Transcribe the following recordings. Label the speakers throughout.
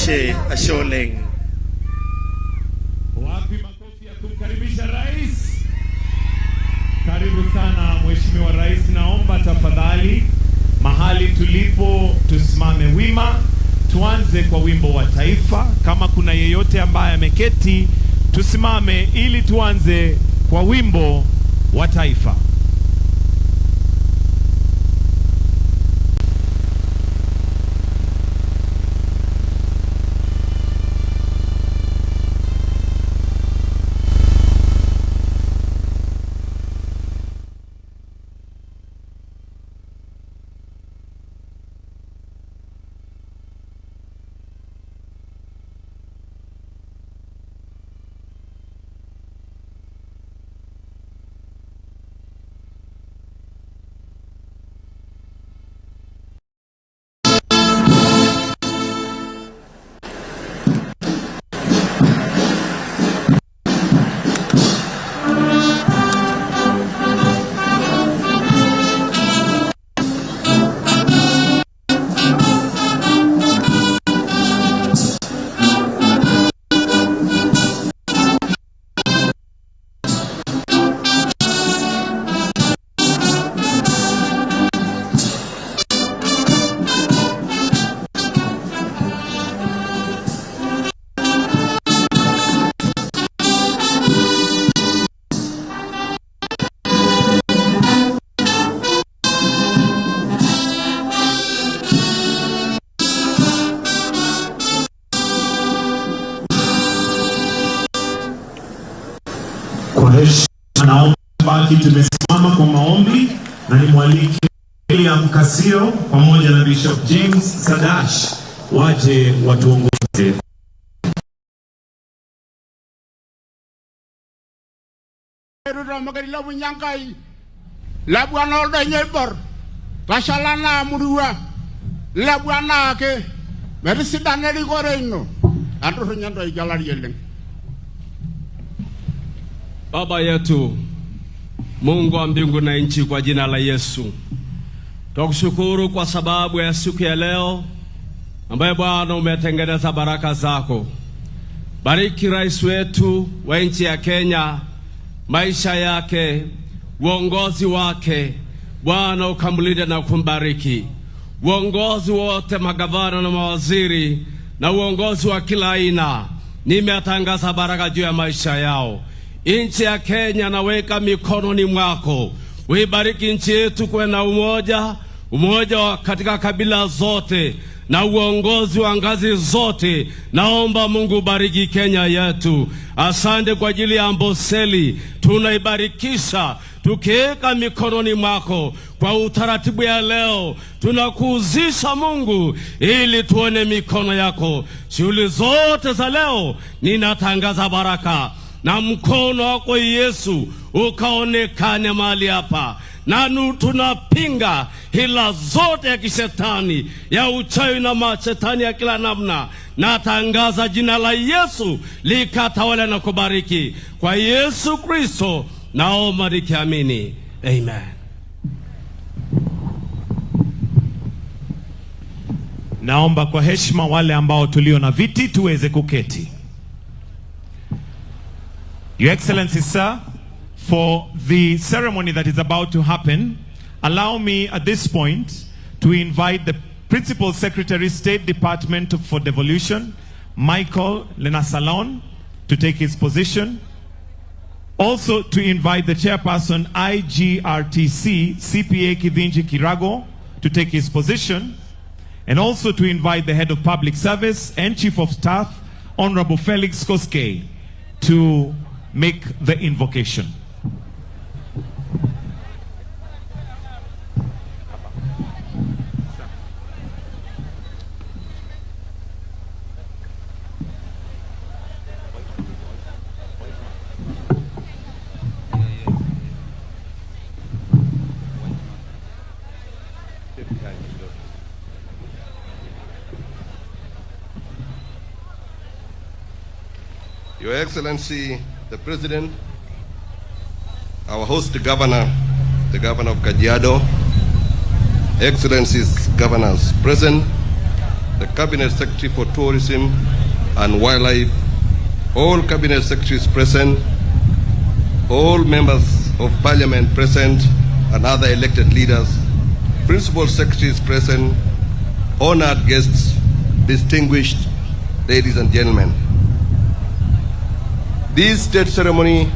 Speaker 1: Asholeng.
Speaker 2: Wapi makofi ya kumkaribisha rais? Karibu sana Mheshimiwa Rais, naomba tafadhali mahali tulipo tusimame wima. Tuanze kwa wimbo wa taifa. Kama kuna yeyote ambaye ameketi, tusimame ili tuanze kwa wimbo wa taifa.
Speaker 3: Baki tumesimama kwa maombi na nimwalike William Kasio pamoja na Bishop James Sadash waje watuongoze.
Speaker 4: Ruto magarila munyangai labwana oldo nyebor pashalana murua labwana ke merisida neri goreino andro nyando igalari yeleng.
Speaker 5: Baba yetu Mungu wa mbingu na nchi, kwa jina la Yesu tukushukuru kwa sababu ya siku ya leo ambaye Bwana umetengeneza baraka zako. Bariki rais wetu wa nchi ya Kenya, maisha yake, uongozi wake Bwana ukamlinde na kumbariki. Uongozi wote, magavana na mawaziri na uongozi wa kila aina, nimetangaza baraka juu ya maisha yao. Nchi ya Kenya naweka mikononi mwako. Uibariki nchi yetu kwa na umoja katika kabila zote na uongozi wa ngazi zote. Naomba Mungu bariki Kenya yetu. Asante kwa ajili ya Amboseli, tunaibarikisha tukiweka mikononi mwako. Kwa utaratibu ya leo tunakuuzisha Mungu ili tuone mikono yako. Shughuli zote za leo ninatangaza baraka na mkono wako Yesu ukaonekane mahali hapa. Na tunapinga hila zote ya kishetani, ya uchawi na mashetani ya kila namna. Natangaza jina la Yesu likatawala na kubariki. Kwa Yesu Kristo naomba nikiamini. Amen.
Speaker 2: Naomba kwa heshima wale ambao tulio na viti tuweze kuketi. Your Excellency, sir, for the ceremony that is about to happen, allow me at this point to invite the Principal Secretary, State Department for Devolution, Michael Lenasalon, to take his position. Also to invite the Chairperson, IGRTC, CPA Kivinji Kirago, to take his position. And also to invite the Head of Public Service and Chief of Staff, Honorable Felix Koske, to make the invocation.
Speaker 6: Your Excellency, the President, our host governor, the Governor of Kajiado, Excellencies, governors present, the Cabinet Secretary for Tourism and Wildlife, all Cabinet Secretaries present, all members of Parliament present, and other elected leaders, Principal Secretaries present, honored guests, distinguished ladies and gentlemen. This state ceremony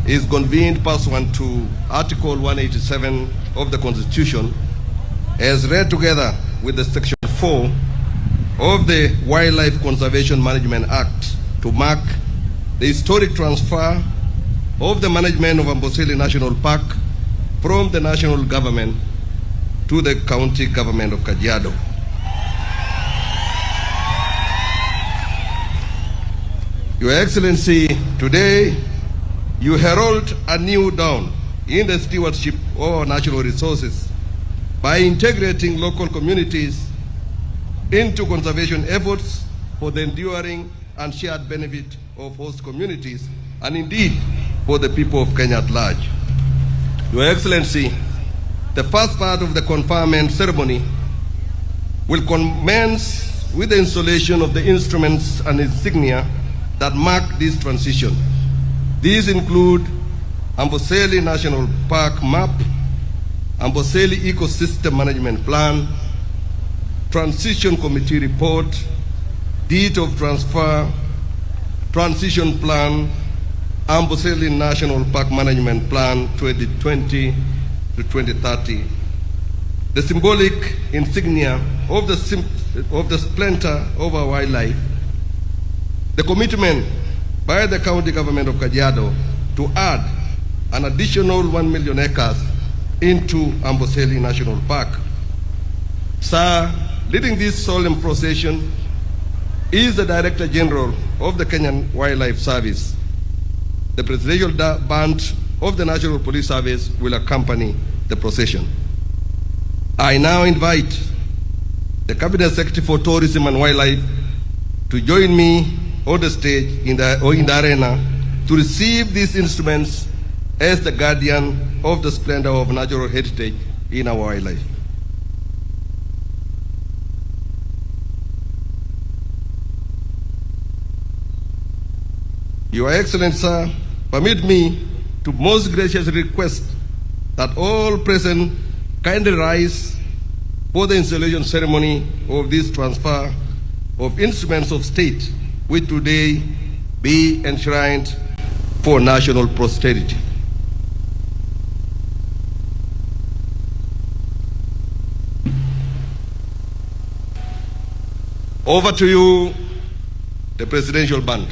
Speaker 6: is convened pursuant to Article 187 of the Constitution, as read together with the Section 4 of the Wildlife Conservation Management Act, to mark the historic transfer of the management of Amboseli National Park from the national government to the county government of Kajiado. Your Excellency, today you herald a new dawn in the stewardship of our natural resources by integrating local communities into conservation efforts for the enduring and shared benefit of host communities, and indeed for the people of Kenya at large. Your Excellency, the first part of the conferment ceremony will commence with the installation of the instruments and insignia that mark this transition. These include Amboseli National Park map, Amboseli Ecosystem Management Plan, Transition Committee report, Deed of Transfer, Transition Plan, Amboseli National Park Management Plan 2020 to 2030. The symbolic insignia of the splendor of our wildlife, the commitment by the county government of Kajiado to add an additional 1 million acres into Amboseli National Park. Sir, leading this solemn procession is the Director General of the Kenyan Wildlife Service. The presidential band of the National Police Service will accompany the procession. I now invite the Cabinet Secretary for Tourism and Wildlife to join me on the stage in the arena to receive these instruments as the guardian of the splendor of natural heritage in our wildlife. Your Excellency, sir, permit me to most graciously request that all present kindly rise for the installation ceremony of this transfer of instruments of state, which today be enshrined for national posterity. Over to you, the presidential band.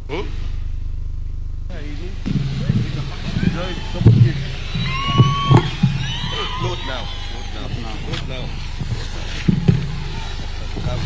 Speaker 6: Hmm? Not now. Not now. Come.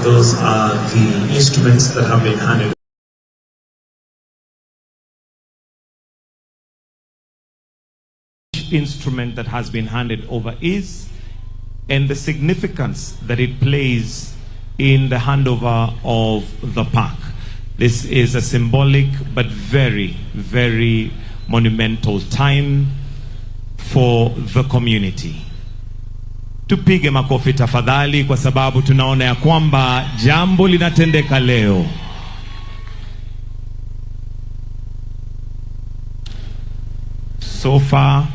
Speaker 3: Those are the instruments that have been handed.
Speaker 2: Instrument that has been handed over is, and the significance that it plays in the handover of the park. This is a symbolic but very, very monumental time for the community. Tupige makofi tafadhali, kwa sababu tunaona ya kwamba jambo linatendeka leo. So far,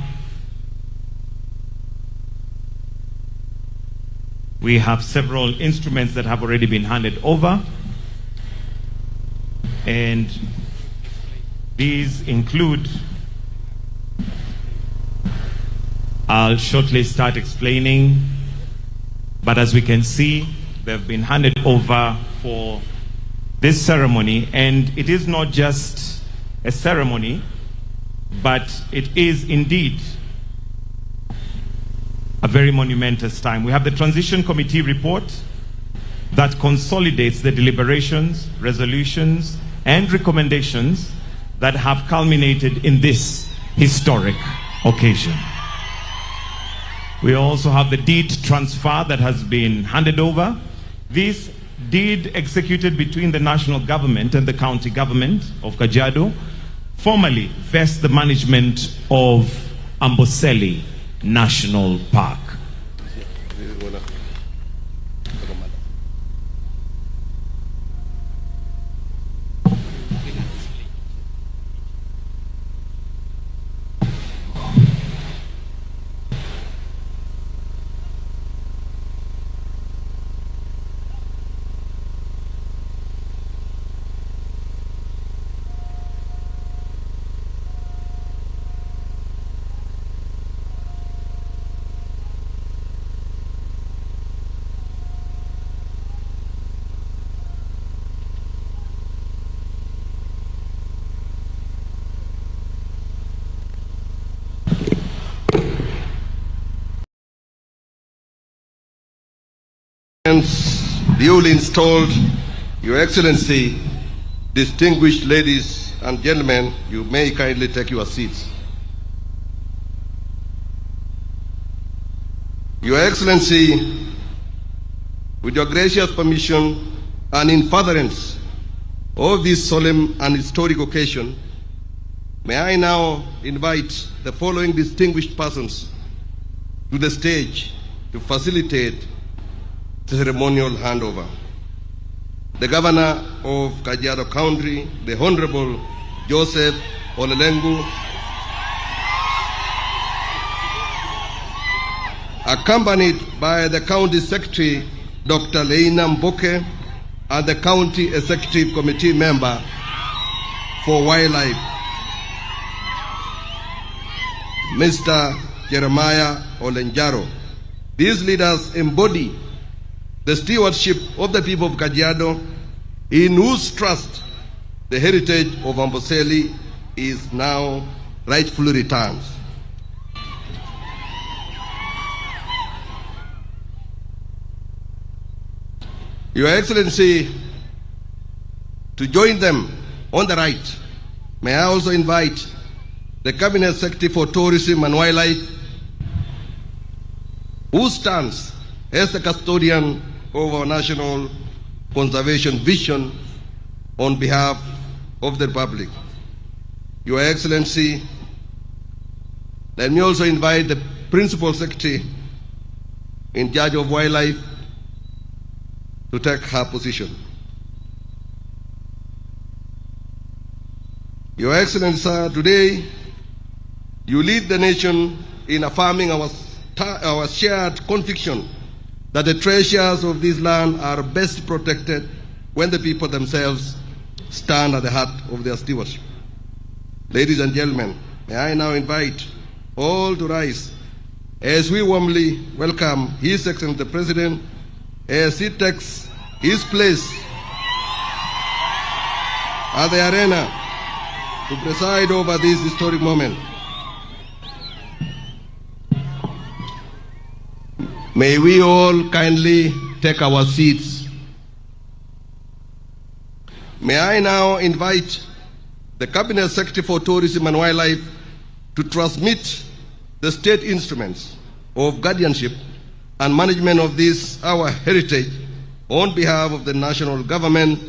Speaker 2: we have several instruments that have already been handed over, and these include, I'll shortly start explaining, but as we can see, they've been handed over for this ceremony, and it is not just a ceremony, but it is indeed a very monumentous time. We have the Transition Committee report that consolidates the deliberations, resolutions, and recommendations that have culminated in this historic occasion. We also have the deed transfer that has been handed over. This deed executed between the national government and the county government of Kajiado formally vests the management of Amboseli National Park.
Speaker 6: Duly installed, Your Excellency, distinguished ladies and gentlemen, you may kindly take your seats. Your Excellency, with your gracious permission and in furtherance of this solemn and historic occasion, may I now invite the following distinguished persons to the stage to facilitate the ceremonial handover. the Governor of Kajiado County, the Honorable Joseph Olelengu, accompanied by the County Secretary, Dr. Leina Mboke, and the County Executive Committee member for Wildlife, Mr. Jeremiah Olenjaro. These leaders embody the stewardship of the people of Kajiado, in whose trust the heritage of Amboseli is now rightfully returned. Your Excellency, to join them on the right, may I also invite the Cabinet Secretary for Tourism and Wildlife, who stands as the custodian of our national conservation vision on behalf of the Republic. Your Excellency, let me also invite the Principal Secretary in charge of wildlife to take her position. Your Excellency, sir, today you lead the nation in affirming our shared conviction that the treasures of this land are best protected when the people themselves stand at the heart of their stewardship. Ladies and gentlemen, may I now invite all to rise as we warmly welcome His Excellency the President as he takes his place at the arena to preside over this historic moment. May we all kindly take our seats. May I now invite the Cabinet Secretary for Tourism and Wildlife to transmit the state instruments of guardianship and management of this, our heritage, on behalf of the national government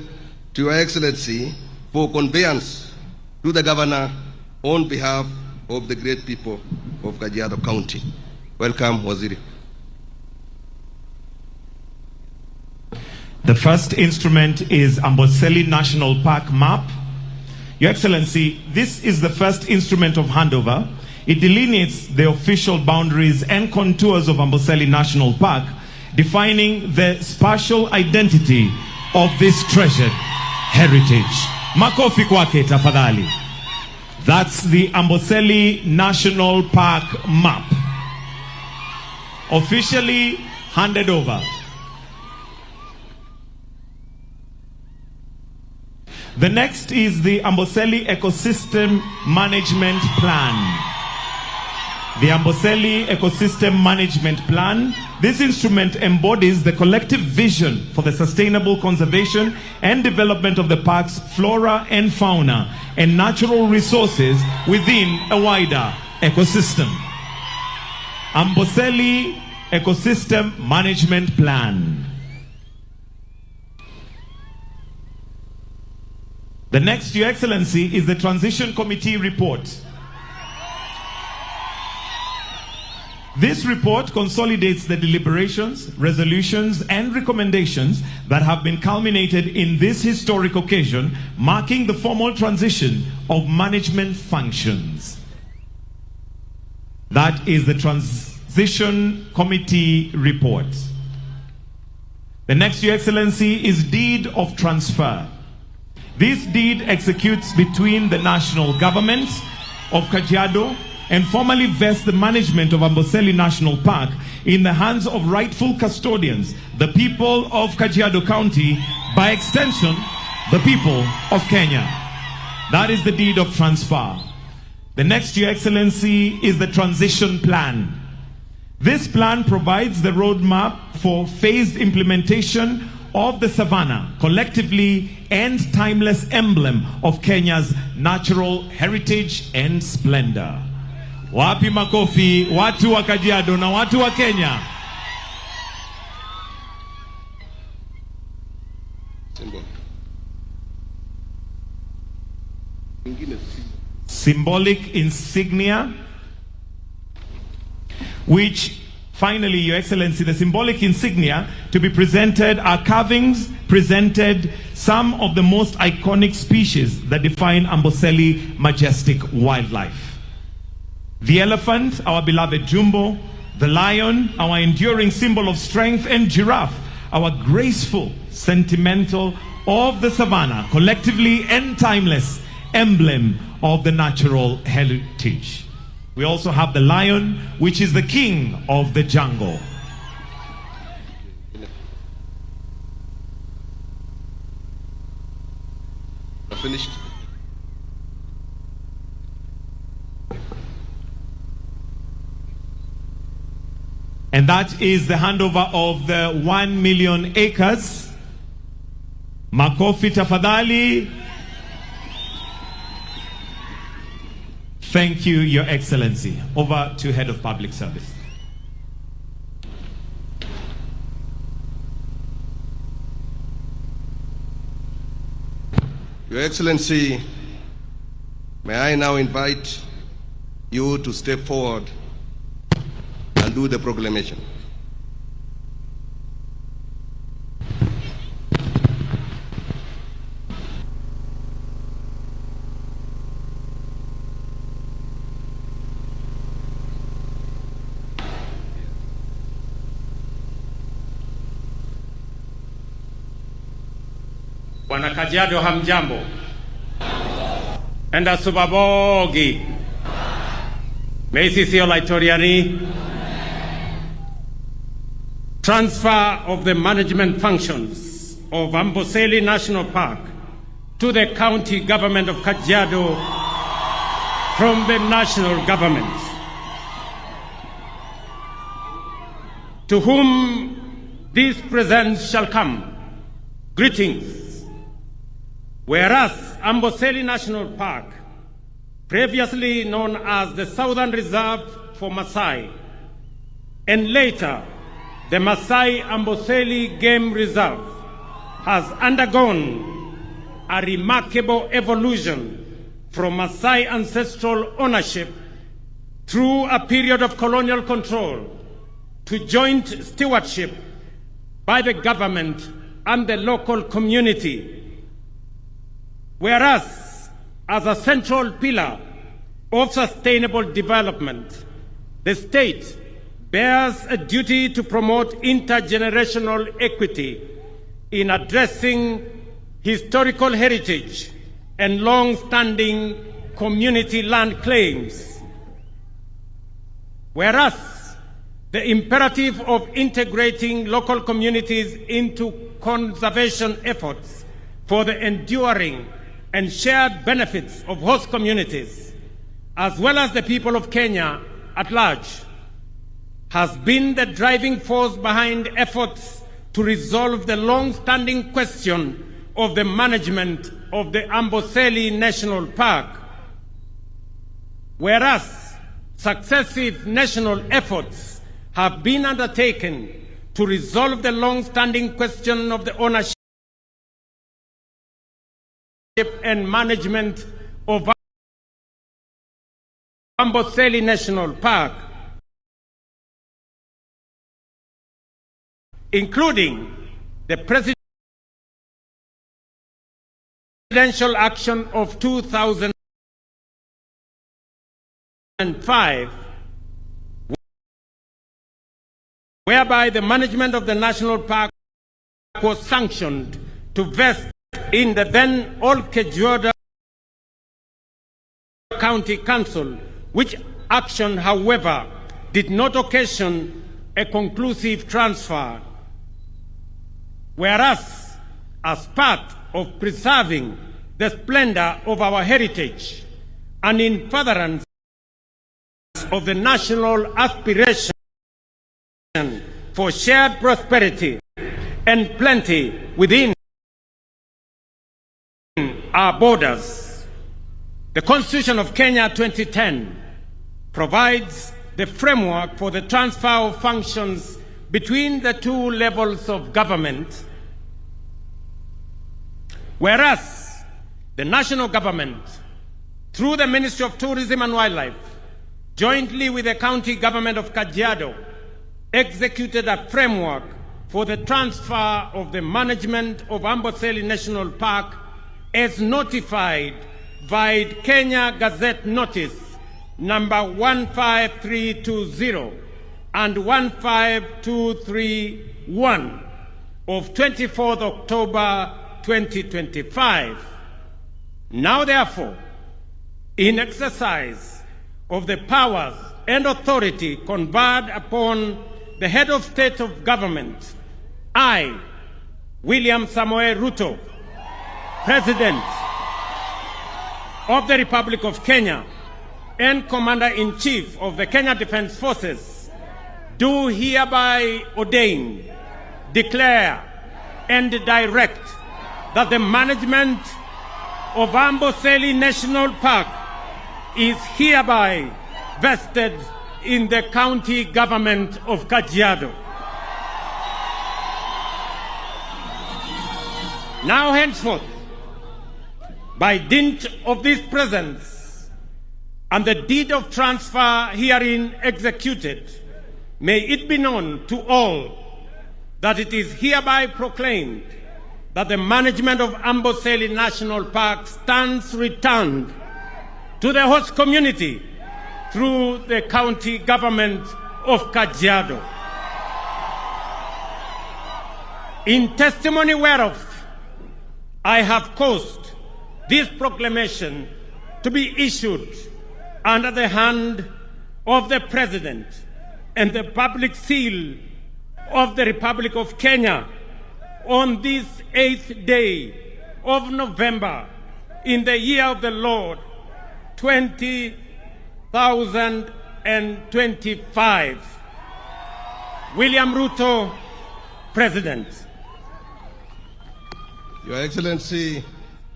Speaker 6: to Your Excellency for conveyance to the Governor on behalf of the great people of Kajiado County. Welcome, Waziri.
Speaker 2: The first instrument is Amboseli National Park map. Your Excellency, this is the first instrument of handover. It delineates the official boundaries and contours of Amboseli National Park, defining the spatial identity of this treasured heritage. Makofi kwake tafadhali. That's the Amboseli National Park map, officially handed over. The next is the Amboseli Ecosystem Management Plan. The Amboseli Ecosystem Management Plan. This instrument embodies the collective vision for the sustainable conservation and development of the park's flora and fauna and natural resources within a wider ecosystem. Amboseli Ecosystem Management Plan. The next, Your Excellency, is the Transition Committee report. This report consolidates the deliberations, resolutions, and recommendations that have been culminated in this historic occasion, marking the formal transition of management functions. That is the Transition Committee report. The next, Your Excellency, is Deed of Transfer. This deed executes between the national government of Kajiado and formally vests the management of Amboseli National Park in the hands of rightful custodians, the people of Kajiado County, by extension, the people of Kenya. That is the deed of transfer. The next, Your Excellency, is the transition plan. This plan provides the roadmap for phased implementation of the savannah, collectively and timeless emblem of Kenya's natural heritage and splendor. Wapi makofi watu wa Kajiado na watu wa Kenya. Symbolic insignia which Finally, Your Excellency, the symbolic insignia to be presented are carvings presented some of the most iconic species that define Amboseli majestic wildlife. The elephant, our beloved Jumbo, the lion, our enduring symbol of strength, and giraffe, our graceful, sentimental, of the savannah, collectively and timeless emblem of the natural heritage. We also have the lion, which is the king of the jungle.
Speaker 6: Finished.
Speaker 2: And that is the handover of the 1 million acres. Makofi tafadhali. Thank you, Your Excellency. Over to Head of Public Service.
Speaker 6: Your Excellency, may I now invite you to step forward and do the proclamation.
Speaker 1: Wana Kajiado hamjambo. Enda subabogi. Meisi sio laitoriani. Transfer of the management functions of Amboseli National Park to the county government of Kajiado from the national government. To whom these presents shall come, greetings. Whereas Amboseli National Park, previously known as the Southern Reserve for Maasai, and later the Maasai Amboseli Game Reserve, has undergone a remarkable evolution from Maasai ancestral ownership through a period of colonial control to joint stewardship by the government and the local community. Whereas, as a central pillar of sustainable development, the state bears a duty to promote intergenerational equity in addressing historical heritage and long-standing community land claims. Whereas, the imperative of integrating local communities into conservation efforts for the enduring and shared benefits of host communities, as well as the people of Kenya at large, has been the driving force behind efforts to resolve the long-standing question of the management of the Amboseli National Park. Whereas successive national efforts have been undertaken to resolve the long-standing question of the ownership and management of Amboseli National Park, including the presidential action of 2005, whereby the management of the national park was sanctioned to vest in the then old Kajiado County Council, which action, however, did not occasion a conclusive transfer. Whereas, as part of preserving the splendor of our heritage and in furtherance of the national aspiration for shared prosperity and plenty within our borders, the Constitution of Kenya 2010 provides the framework for the transfer of functions between the two levels of government. Whereas the national government, through the Ministry of Tourism and Wildlife, jointly with the county government of Kajiado executed a framework for the transfer of the management of Amboseli National Park as notified by Kenya Gazette Notice number 15320 and 15231 of 24th October 2025. Now therefore, in exercise of the powers and authority conferred upon the head of state of government, I, William Samoei Ruto, President of the Republic of Kenya and Commander-in-Chief of the Kenya Defense Forces, do hereby ordain, declare, and direct that the management of Amboseli National Park is hereby vested in the county government of Kajiado. Now henceforth, by dint of this presence and the deed of transfer herein executed, may it be known to all that it is hereby proclaimed that the management of Amboseli National Park stands returned to the host community through the county government of Kajiado. In testimony whereof, I have caused this proclamation to be issued under the hand of the President and the public seal of the Republic of Kenya on this 8th day of November in the year of the Lord 2025. William Ruto, President.
Speaker 6: Your Excellency,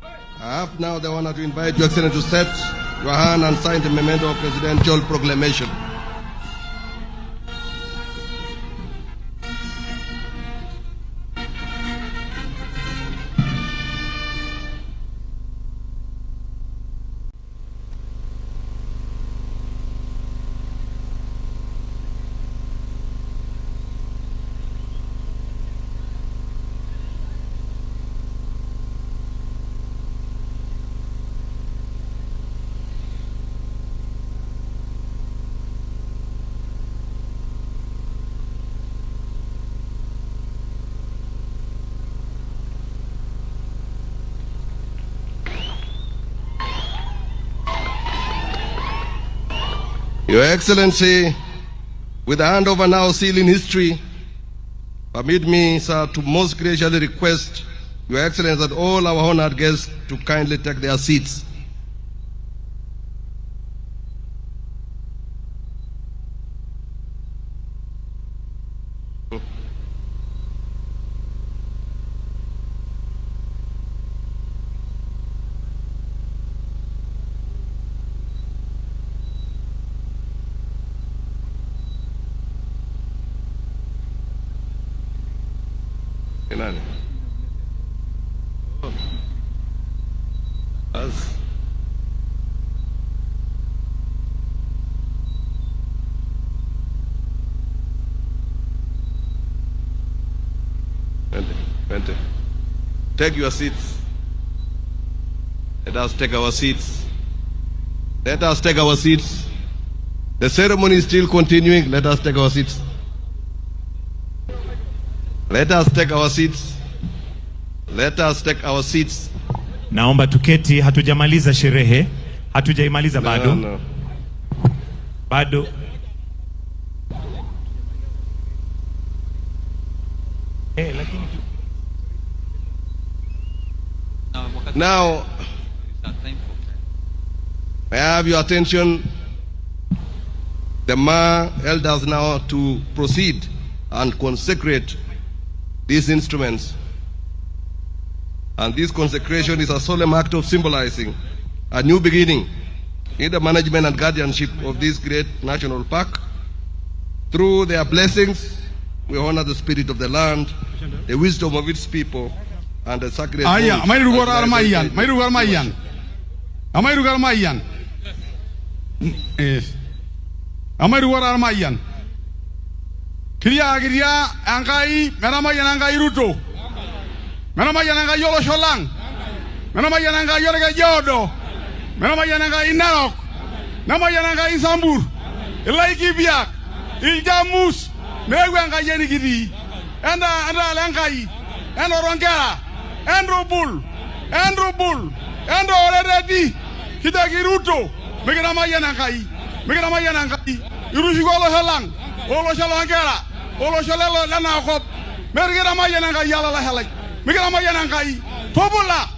Speaker 6: I have now the honor to invite Your Excellency to set your hand and sign the memento of presidential proclamation. Your Excellency, with the handover now sealing history, permit me, sir, to most graciously request Your Excellency that all our honored guests to kindly take their seats. Take your seats. Let us take our seats. Let us take our seats. The ceremony is still continuing. Let us take our seats. Let us take our seats. Let us take our seats.
Speaker 2: Naomba tuketi, hatujamaliza sherehe. Hatujaimaliza bado.
Speaker 6: No.
Speaker 2: Bado.
Speaker 6: Now, I have your attention. The Ma elders now to proceed and consecrate these instruments. And this consecration is a solemn act of symbolizing a new beginning in the management and guardianship of this great national park. Through their blessings, we honor the spirit of the land, the wisdom of its people, and the sacred
Speaker 4: Aya, may lugar armayan, may lugar mayan. Amay lugar mayan. Yes. Amay lugar armayan. Kiria Angai, Meramayan Angai Ruto. Meramayan Angai Yolo Sholang. Meramayan Angai Yola Kajiado. Meramayan Angai Narok. Meramayan Angai Sambur. Ilaiki Biak. Iljamus. Mewe Angai Yeni Gidi. Anda Langai. Endo Rongera. Endo Bull. Endo Bull. Endo Oredi. Kitaki Ruto. Meramayan Angai. Meramayan Angai. Yurushigolo Sholang. Olo Shalangera. Olo Shalelo Lana Hop. Meramayan Angai Yala Halak. Meramayan Angai. Tobula.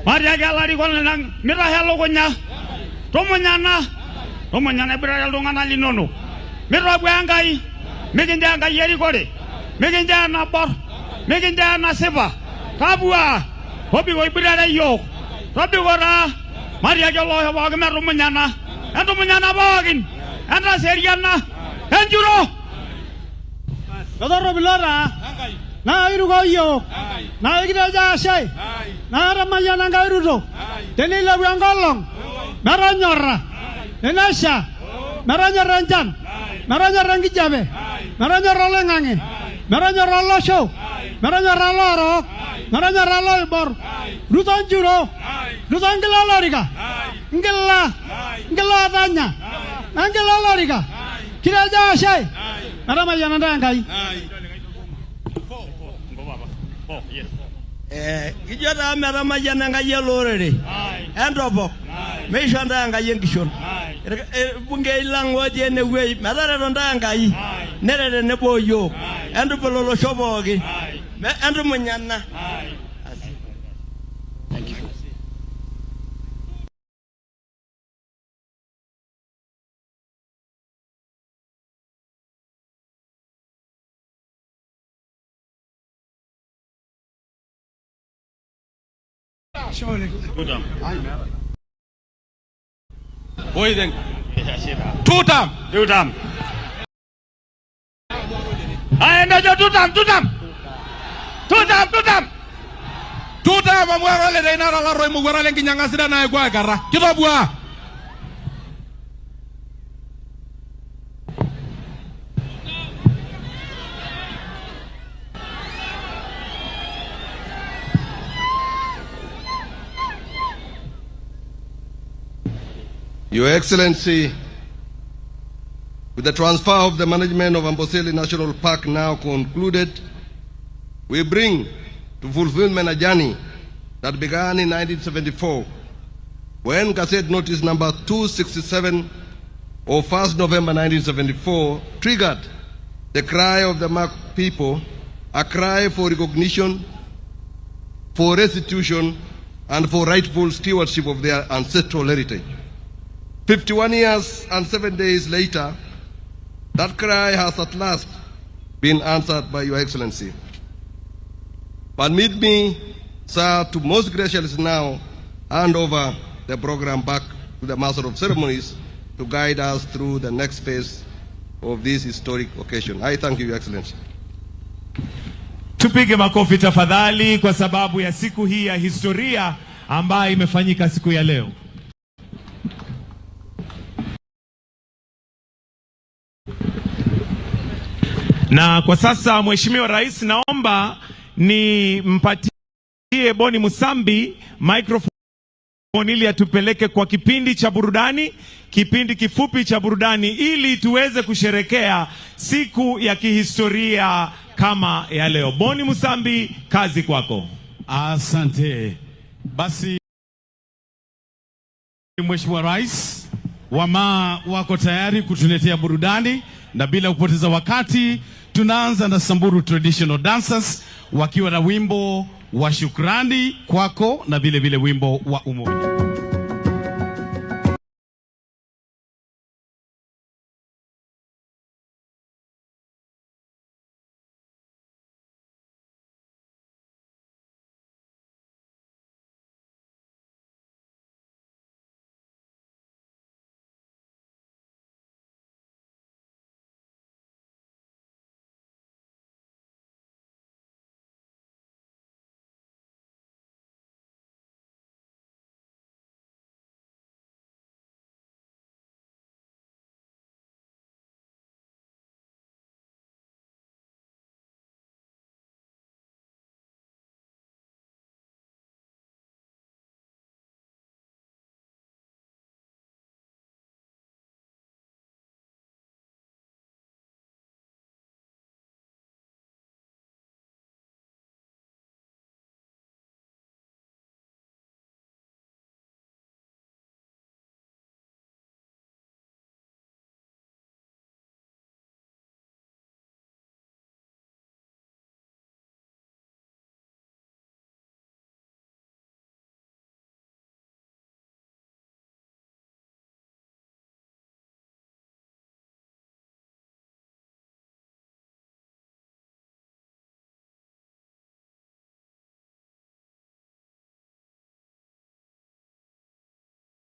Speaker 7: Maria galari kono nang mira helo konya. Tomonyana bira lunga na linono. Mira bwangai. Meginda ngai yeri kore. Meginda na por. Meginda na seba. Kabua. Hobi go bira yo. Hobi gora. Maria galo wa ga meru monyana. Ando monyana bagin. Anda seriana. Enjuro. Godoro bilora. Na irugo yo. Na igira jasai. Na Ramayan Angai Ruto. Tenila Wangolong. Maranyora. Enasha. Maranyaranjan. Maranyarangijabe. Maranyorolengange. Maranyarolosho. Maranyaroloro. Maranyarolobor. Ruto Juro. Ruto Ngelaloriga. Ngela tanya. Ngelaloriga. Kira jasai. Ramayan Angai.
Speaker 8: Kijana Meramayan Angai Yelore. Androbo. Meishanda Angai Yenkishon. Bunge Langwa Jeneway. Madara Angai. Nere Nebo Yo. Andropolo Shobogi. Andromanyana. Thank you.
Speaker 1: Boydeng.
Speaker 7: Tutam. Aenda jo tutam.
Speaker 4: Tuta mamwara le dai nara la roi mugwara le kinyanga sida na egwa gara. Kita bua.
Speaker 6: Your Excellency, with the transfer of the management of Amboseli National Park now concluded, we bring to fulfillment a journey that began in 1974 when Gazette Notice number 267 of 1st November 1974 triggered the cry of the Mark people, a cry for recognition, for restitution, and for rightful stewardship of their ancestral heritage. 51 years and 7 days later, that cry has at last been answered by Your Excellency. Permit me, sir, to most graciously now hand over the program back to the Master of Ceremonies to guide us through the next phase of this historic occasion. I thank you, Your Excellency.
Speaker 2: Tupige makofi tafadhali kwa sababu ya siku hii ya historia ambayo imefanyika siku ya leo. Na kwa sasa Mheshimiwa Rais, naomba nimpatie Boni Musambi microphone ili atupeleke kwa kipindi cha burudani, kipindi kifupi cha burudani ili tuweze kusherekea siku ya kihistoria kama ya leo. Boni Musambi, kazi kwako.
Speaker 4: Asante. Basi Mheshimiwa Rais, wako tayari kutuletea burudani, na bila kupoteza wakati tunaanza na Samburu Traditional Dancers wakiwa na wimbo wa shukrani kwako na vile vile wimbo wa umoja.